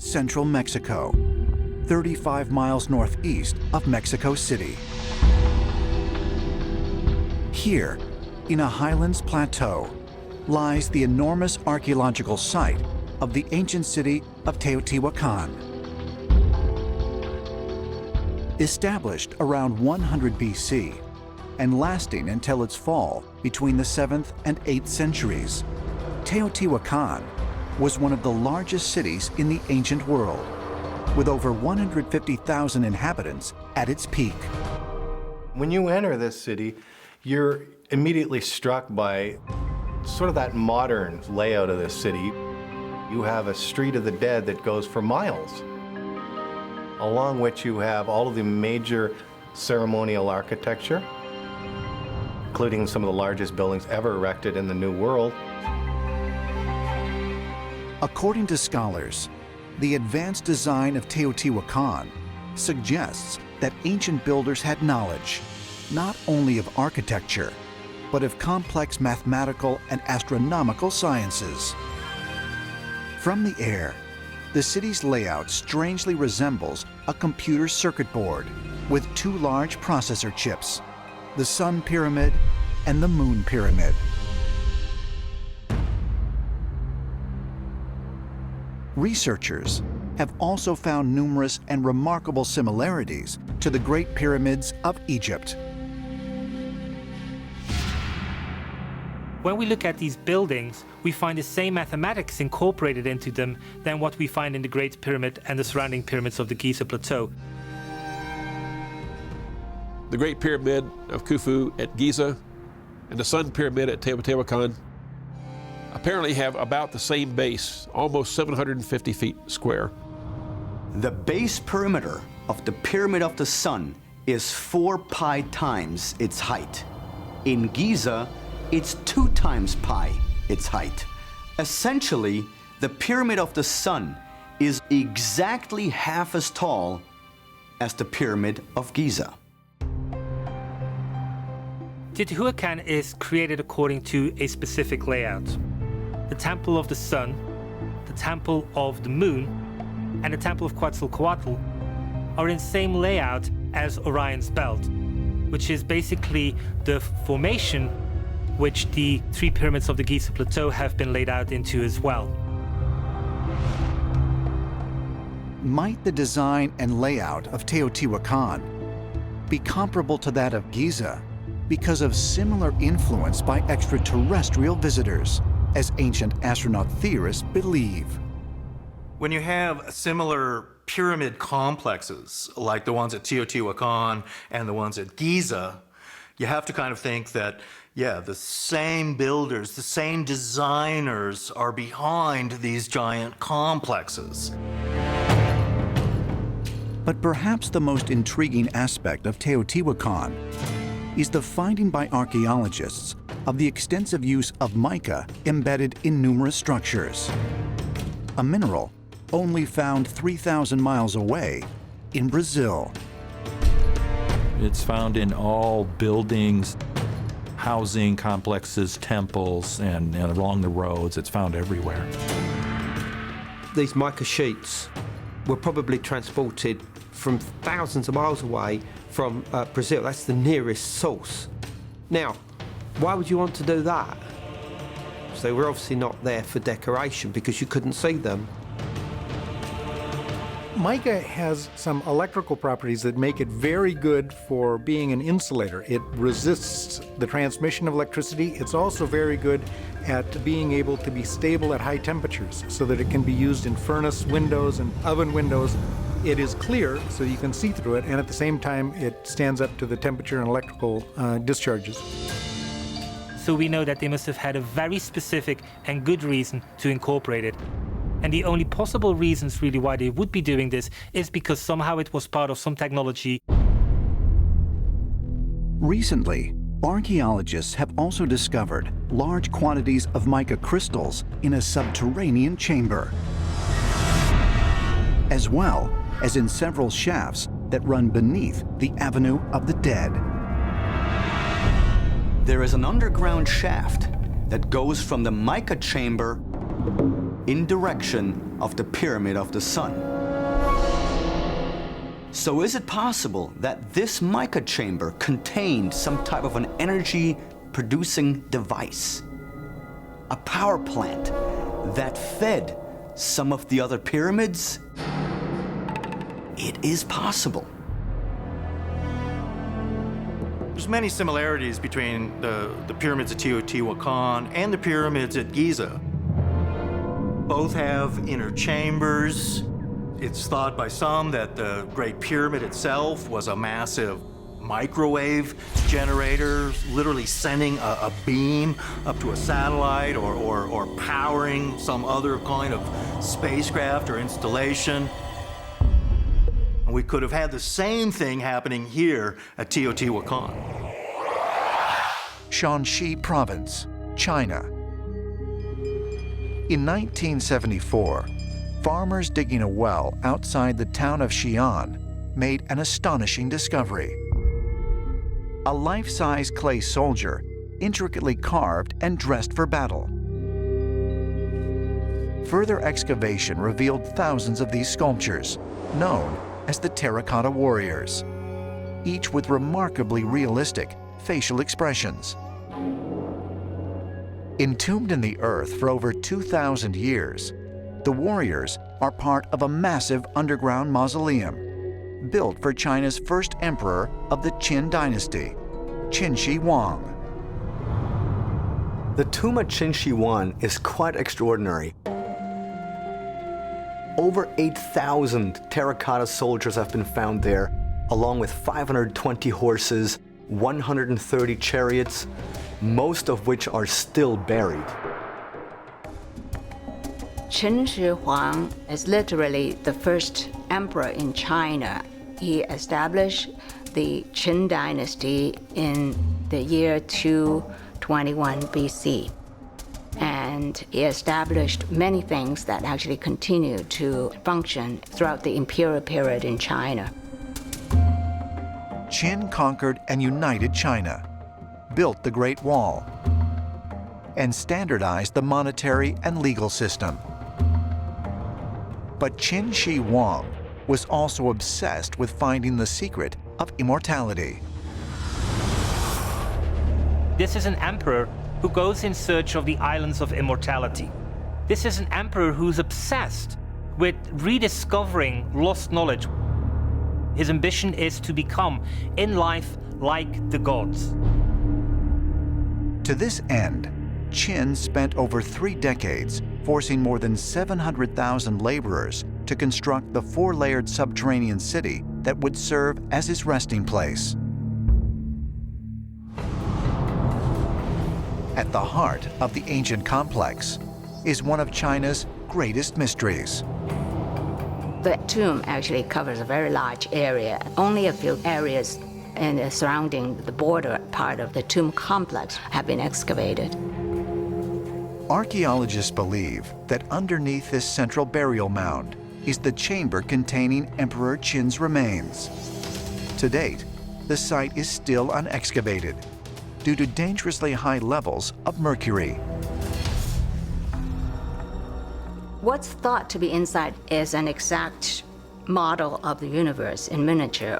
central Mexico, 35 miles northeast of Mexico City. Here, in a highlands plateau, lies the enormous archaeological site of the ancient city of Teotihuacán. Established around 100 BC and lasting until its fall between the 7th and 8th centuries, Teotihuacán was one of the largest cities in the ancient world, with over 150,000 inhabitants at its peak. When you enter this city, you're immediately struck by sort of that modern layout of this city. You have a street of the dead that goes for miles, along which you have all of the major ceremonial architecture, including some of the largest buildings ever erected in the New World. According to scholars, the advanced design of Teotihuacán suggests that ancient builders had knowledge not only of architecture, but of complex mathematical and astronomical sciences. From the air, the city's layout strangely resembles a computer circuit board with two large processor chips, the Sun Pyramid and the Moon Pyramid. Researchers have also found numerous and remarkable similarities to the Great Pyramids of Egypt. When we look at these buildings, we find the same mathematics incorporated into them than what we find in the Great Pyramid and the surrounding pyramids of the Giza Plateau. The Great Pyramid of Khufu at Giza and the Sun Pyramid at Teotihuacan apparently have about the same base, almost 750 feet square. The base perimeter of the Pyramid of the Sun is 4 pi times its height. In Giza, it's 2 times pi its height. Essentially, the Pyramid of the Sun is exactly half as tall as the Pyramid of Giza. Teotihuacan is created according to a specific layout. The Temple of the Sun, the Temple of the Moon, and the Temple of Quetzalcoatl are in the same layout as Orion's Belt, which is basically the formation which the 3 pyramids of the Giza Plateau have been laid out into as well. Might the design and layout of Teotihuacan be comparable to that of Giza because of similar influence by extraterrestrial visitors, as ancient astronaut theorists believe? When you have similar pyramid complexes, like the ones at Teotihuacan and the ones at Giza, you have to kind of think that, yeah, the same builders, the same designers are behind these giant complexes. But perhaps the most intriguing aspect of Teotihuacan is the finding by archaeologists of the extensive use of mica embedded in numerous structures, a mineral only found 3,000 miles away in Brazil. It's found in all buildings, housing complexes, temples, and along the roads. It's found everywhere. These mica sheets were probably transported from thousands of miles away from Brazil. That's the nearest source. Now, why would you want to do that? So they were obviously not there for decoration because you couldn't see them. Mica has some electrical properties that make it very good for being an insulator. It resists the transmission of electricity. It's also very good at being able to be stable at high temperatures so that it can be used in furnace windows and oven windows. It is clear, so you can see through it, and at the same time, it stands up to the temperature and electrical discharges. So we know that they must have had a very specific and good reason to incorporate it. And the only possible reasons really why they would be doing this is because somehow it was part of some technology. Recently, archaeologists have also discovered large quantities of mica crystals in a subterranean chamber, as well as in several shafts that run beneath the Avenue of the Dead. There is an underground shaft that goes from the mica chamber in direction of the Pyramid of the Sun. So is it possible that this mica chamber contained some type of an energy-producing device? A power plant that fed some of the other pyramids? It is possible. There's many similarities between the pyramids at Teotihuacan and the pyramids at Giza. Both have inner chambers. It's thought by some that the Great Pyramid itself was a massive microwave generator, literally sending a beam up to a satellite or powering some other kind of spacecraft or installation. And we could have had the same thing happening here at Teotihuacan. Shanxi Province, China. In 1974, farmers digging a well outside the town of Xi'an made an astonishing discovery. A life-size clay soldier, intricately carved and dressed for battle. Further excavation revealed thousands of these sculptures, known as the terracotta warriors, each with remarkably realistic facial expressions. Entombed in the earth for over 2,000 years, the warriors are part of a massive underground mausoleum built for China's first emperor of the Qin dynasty, Qin Shi Huang. The tomb at Qin Shi Huang is quite extraordinary. Over 8,000 terracotta soldiers have been found there, along with 520 horses, 130 chariots, most of which are still buried. Qin Shi Huang is literally the first emperor in China. He established the Qin dynasty in the year 221 BC. And he established many things that actually continue to function throughout the imperial period in China. Qin conquered and united China, built the Great Wall, and standardized the monetary and legal system. But Qin Shi Huang was also obsessed with finding the secret of immortality. This is an emperor who goes in search of the islands of immortality. This is an emperor who's obsessed with rediscovering lost knowledge. His ambition is to become, in life, like the gods. To this end, Qin spent over 3 decades forcing more than 700,000 laborers to construct the 4-layered subterranean city that would serve as his resting place. At the heart of the ancient complex is one of China's greatest mysteries. The tomb actually covers a very large area. Only a few areas in the surrounding the border part of the tomb complex have been excavated. Archaeologists believe that underneath this central burial mound is the chamber containing Emperor Qin's remains. To date, the site is still unexcavated due to dangerously high levels of mercury. What's thought to be inside is an exact model of the universe in miniature,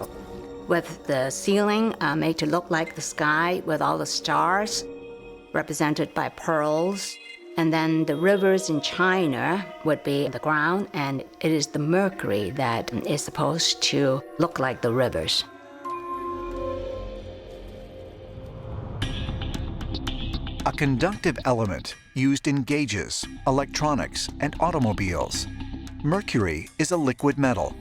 with the ceiling made to look like the sky with all the stars represented by pearls. And then the rivers in China would be the ground, and it is the mercury that is supposed to look like the rivers. A conductive element used in gauges, electronics, and automobiles. Mercury is a liquid metal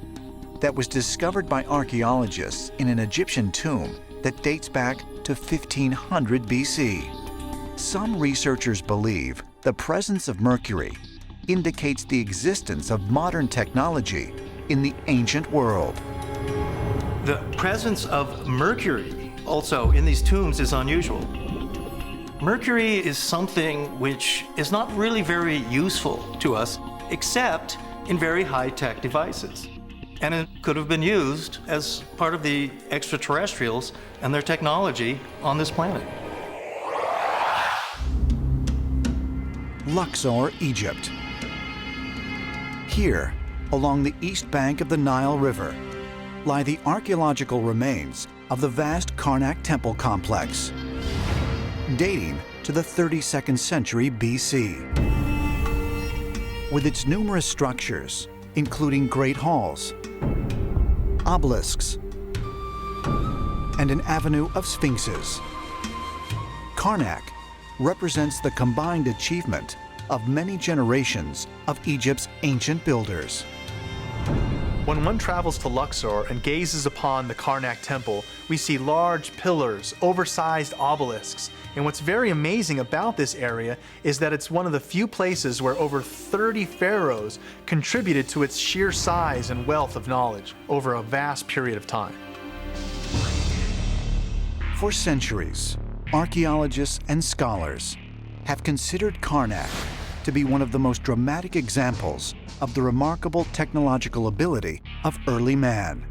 that was discovered by archaeologists in an Egyptian tomb that dates back to 1500 BC. Some researchers believe the presence of mercury indicates the existence of modern technology in the ancient world. The presence of mercury also in these tombs is unusual. Mercury is something which is not really very useful to us, except in very high-tech devices. And it could have been used as part of the extraterrestrials and their technology on this planet. Luxor, Egypt. Here, along the east bank of the Nile River, lie the archaeological remains of the vast Karnak temple complex, dating to the 32nd century BC. With its numerous structures, including great halls, obelisks, and an avenue of sphinxes, Karnak represents the combined achievement of many generations of Egypt's ancient builders. When one travels to Luxor and gazes upon the Karnak temple, we see large pillars, oversized obelisks, and what's very amazing about this area is that it's one of the few places where over 30 pharaohs contributed to its sheer size and wealth of knowledge over a vast period of time. For centuries, archaeologists and scholars have considered Karnak to be one of the most dramatic examples of the remarkable technological ability of early man.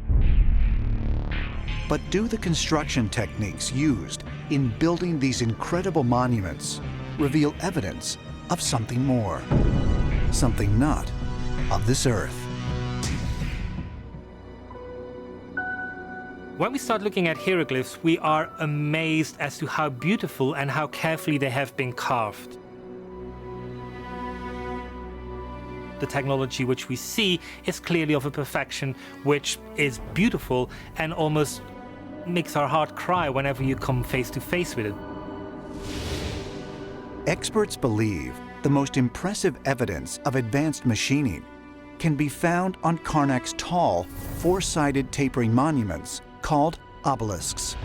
But do the construction techniques used in building these incredible monuments reveal evidence of something more, something not of this earth? When we start looking at hieroglyphs, we are amazed as to how beautiful and how carefully they have been carved. The technology which we see is clearly of a perfection which is beautiful and almost makes our heart cry whenever you come face to face with it. Experts believe the most impressive evidence of advanced machining can be found on Karnak's tall, four-sided tapering monuments called obelisks.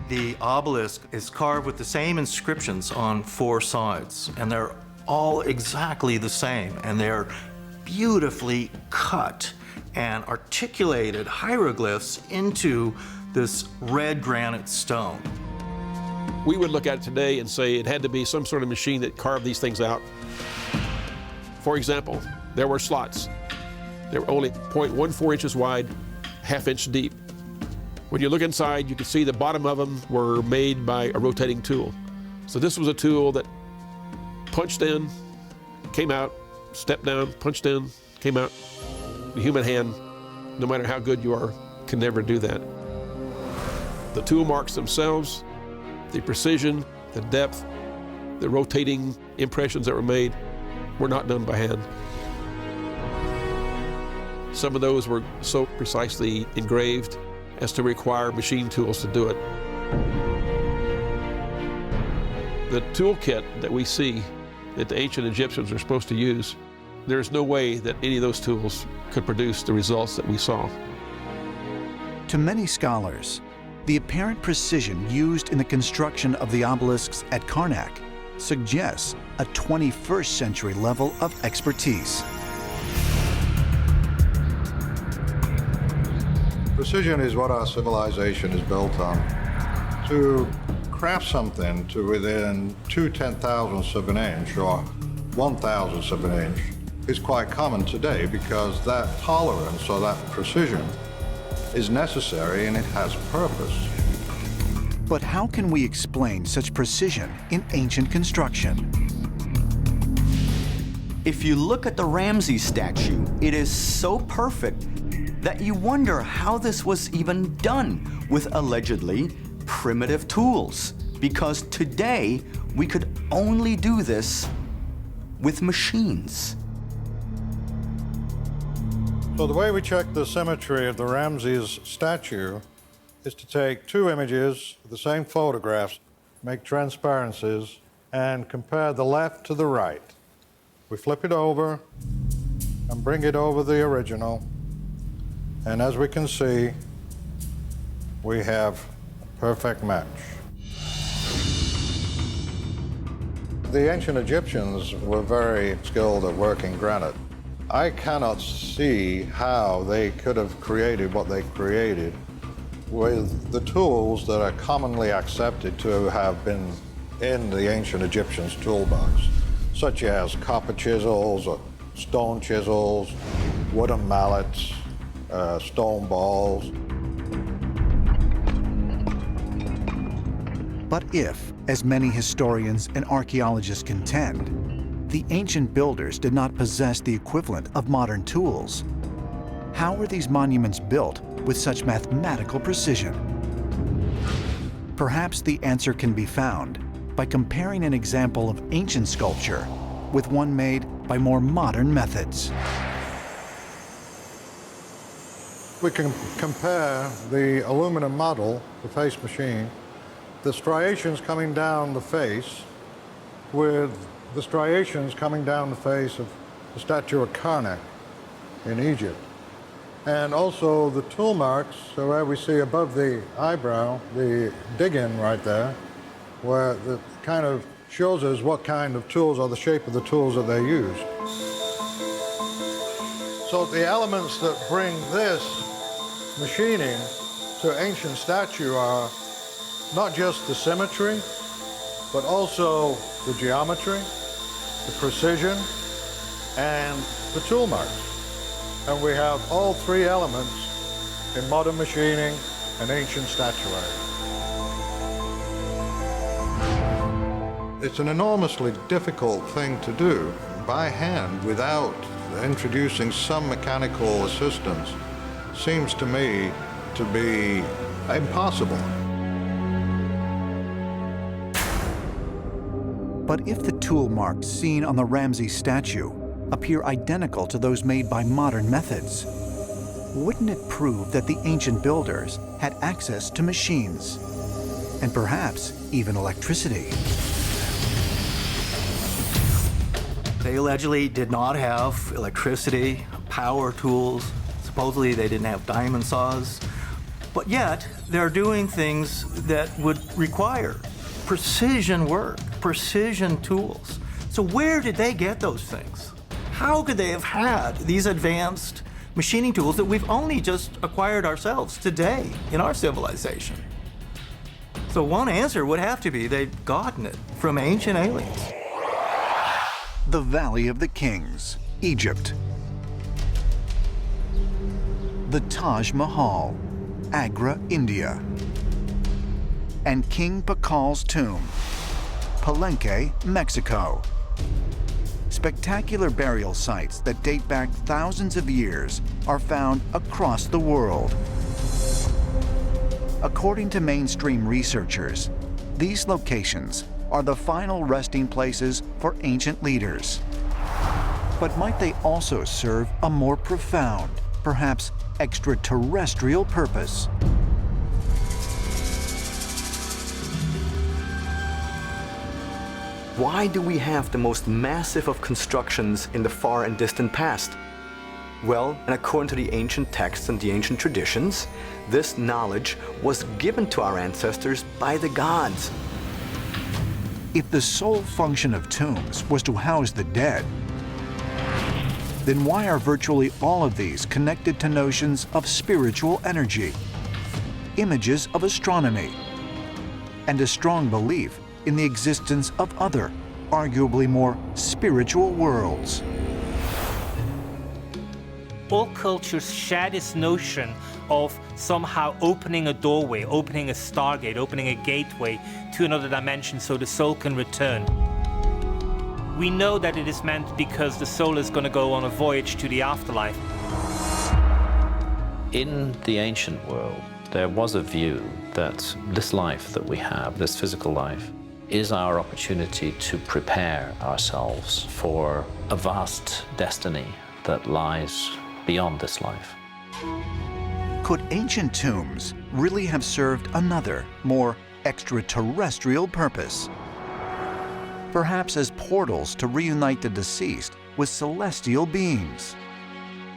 The obelisk is carved with the same inscriptions on four sides, and they're all exactly the same, and they're beautifully cut and articulated hieroglyphs into this red granite stone. We would look at it today and say it had to be some sort of machine that carved these things out. For example, there were slots. They were only 0.14 inches wide, half-inch deep. When you look inside, you can see the bottom of them were made by a rotating tool. So this was a tool that punched in, came out, stepped down, punched in, came out. The human hand, no matter how good you are, can never do that. The tool marks themselves, the precision, the depth, the rotating impressions that were made were not done by hand. Some of those were so precisely engraved as to require machine tools to do it. The toolkit that we see that the ancient Egyptians are supposed to use, there's no way that any of those tools could produce the results that we saw. To many scholars, the apparent precision used in the construction of the obelisks at Karnak suggests a 21st century level of expertise. Precision is what our civilization is built on. To craft something to within 2/10,000ths of an inch or 1,000ths of an inch is quite common today because that tolerance or that precision is necessary and it has purpose. But how can we explain such precision in ancient construction? If you look at the Ramses statue, it is so perfect that you wonder how this was even done with allegedly primitive tools, because today we could only do this with machines. So the way we check the symmetry of the Ramses statue is to take two images of the same photographs, make transparencies, and compare the left to the right. We flip it over and bring it over the original, and as we can see, we have a perfect match. The ancient Egyptians were very skilled at working granite. I cannot see how they could have created what they created with the tools that are commonly accepted to have been in the ancient Egyptians' toolbox, such as copper chisels, or stone chisels, wooden mallets, stone balls. But if, as many historians and archaeologists contend, The ancient builders did not possess the equivalent of modern tools. How were these monuments built with such mathematical precision? Perhaps the answer can be found by comparing an example of ancient sculpture with one made by more modern methods. We can compare the aluminum model, the face machine, the striations coming down the face with the striations coming down the face of the statue of Karnak in Egypt. And also the tool marks, so where we see above the eyebrow, the dig-in right there, where it kind of shows us what kind of tools or the shape of the tools that they used. So the elements that bring this machining to ancient statue are not just the symmetry, but also the geometry, the precision, and the tool marks. And we have all three elements in modern machining and ancient statuary. It's an enormously difficult thing to do by hand without introducing some mechanical assistance. Seems to me to be impossible. But if the tool marks seen on the Ramses statue appear identical to those made by modern methods, wouldn't it prove that the ancient builders had access to machines, and perhaps even electricity? They allegedly did not have electricity, power tools. Supposedly they didn't have diamond saws. But yet, they're doing things that would require precision work, precision tools. So where did they get those things? How could they have had these advanced machining tools that we've only just acquired ourselves today in our civilization? So one answer would have to be they've gotten it from ancient aliens. The Valley of the Kings, Egypt. The Taj Mahal, Agra, India. And King Pakal's tomb, Palenque, Mexico. Spectacular burial sites that date back thousands of years are found across the world. According to mainstream researchers, these locations are the final resting places for ancient leaders. But might they also serve a more profound, perhaps extraterrestrial purpose? Why do we have the most massive of constructions in the far and distant past? Well, and according to the ancient texts and the ancient traditions, this knowledge was given to our ancestors by the gods. If the sole function of tombs was to house the dead, then why are virtually all of these connected to notions of spiritual energy, images of astronomy, and a strong belief in the existence of other, arguably more spiritual worlds? All cultures share this notion of somehow opening a doorway, opening a stargate, opening a gateway to another dimension so the soul can return. We know that it is meant because the soul is going to go on a voyage to the afterlife. In the ancient world, there was a view that this life that we have, this physical life, is our opportunity to prepare ourselves for a vast destiny that lies beyond this life. Could ancient tombs really have served another, more extraterrestrial purpose? Perhaps as portals to reunite the deceased with celestial beings.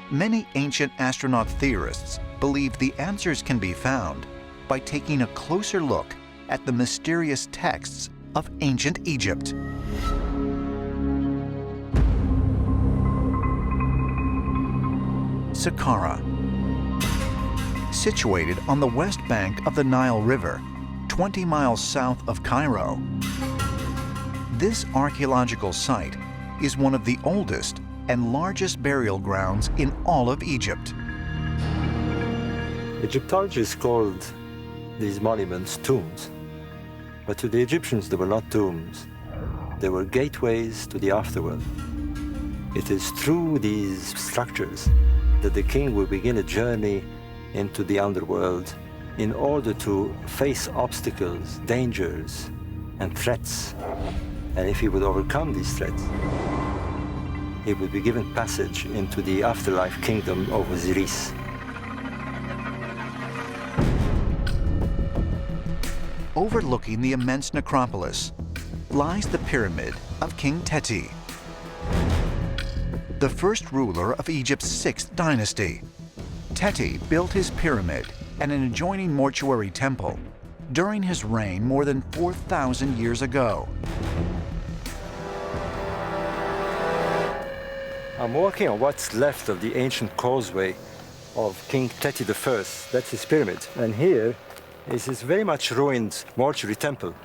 Many ancient astronaut theorists believe the answers can be found by taking a closer look at the mysterious texts of ancient Egypt. Saqqara. Situated on the west bank of the Nile River, 20 miles south of Cairo, this archaeological site is one of the oldest and largest burial grounds in all of Egypt. Egyptologists called these monuments tombs, but to the Egyptians they were not tombs. They were gateways to the afterworld. It is through these structures that the king will begin a journey into the underworld in order to face obstacles, dangers, and threats. And if he would overcome these threats, he would be given passage into the afterlife kingdom of Osiris. Overlooking the immense necropolis lies the pyramid of King Teti, the first ruler of Egypt's 6th dynasty. Teti built his pyramid and an adjoining mortuary temple during his reign more than 4,000 years ago. I'm walking on what's left of the ancient causeway of King Teti I. That's his pyramid. And here is his very much ruined mortuary temple.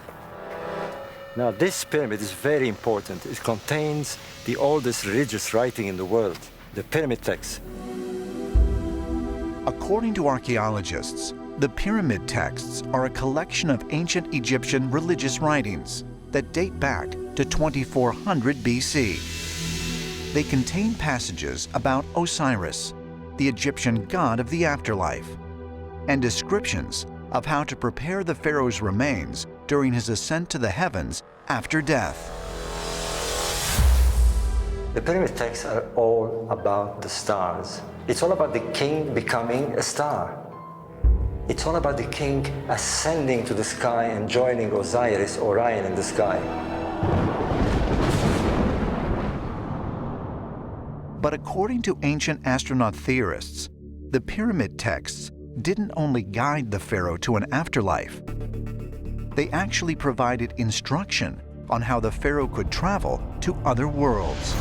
Now, this pyramid is very important. It contains the oldest religious writing in the world, the pyramid texts. According to archaeologists, the pyramid texts are a collection of ancient Egyptian religious writings that date back to 2400 BC. They contain passages about Osiris, the Egyptian god of the afterlife, and descriptions of how to prepare the pharaoh's remains during his ascent to the heavens after death. The pyramid texts are all about the stars. It's all about the king becoming a star. It's all about the king ascending to the sky and joining Osiris, Orion in the sky. But according to ancient astronaut theorists, the pyramid texts didn't only guide the pharaoh to an afterlife. They actually provided instruction on how the pharaoh could travel to other worlds.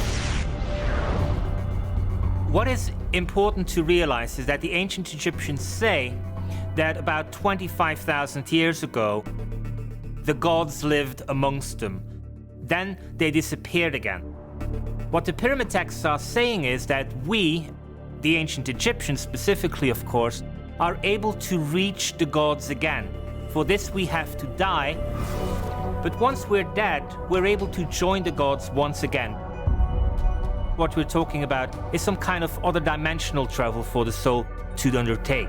What is important to realize is that the ancient Egyptians say that about 25,000 years ago, the gods lived amongst them. Then they disappeared again. What the pyramid texts are saying is that we, the ancient Egyptians specifically, of course, are able to reach the gods again. For this we have to die, but once we're dead, we're able to join the gods once again. What we're talking about is some kind of other dimensional travel for the soul to undertake.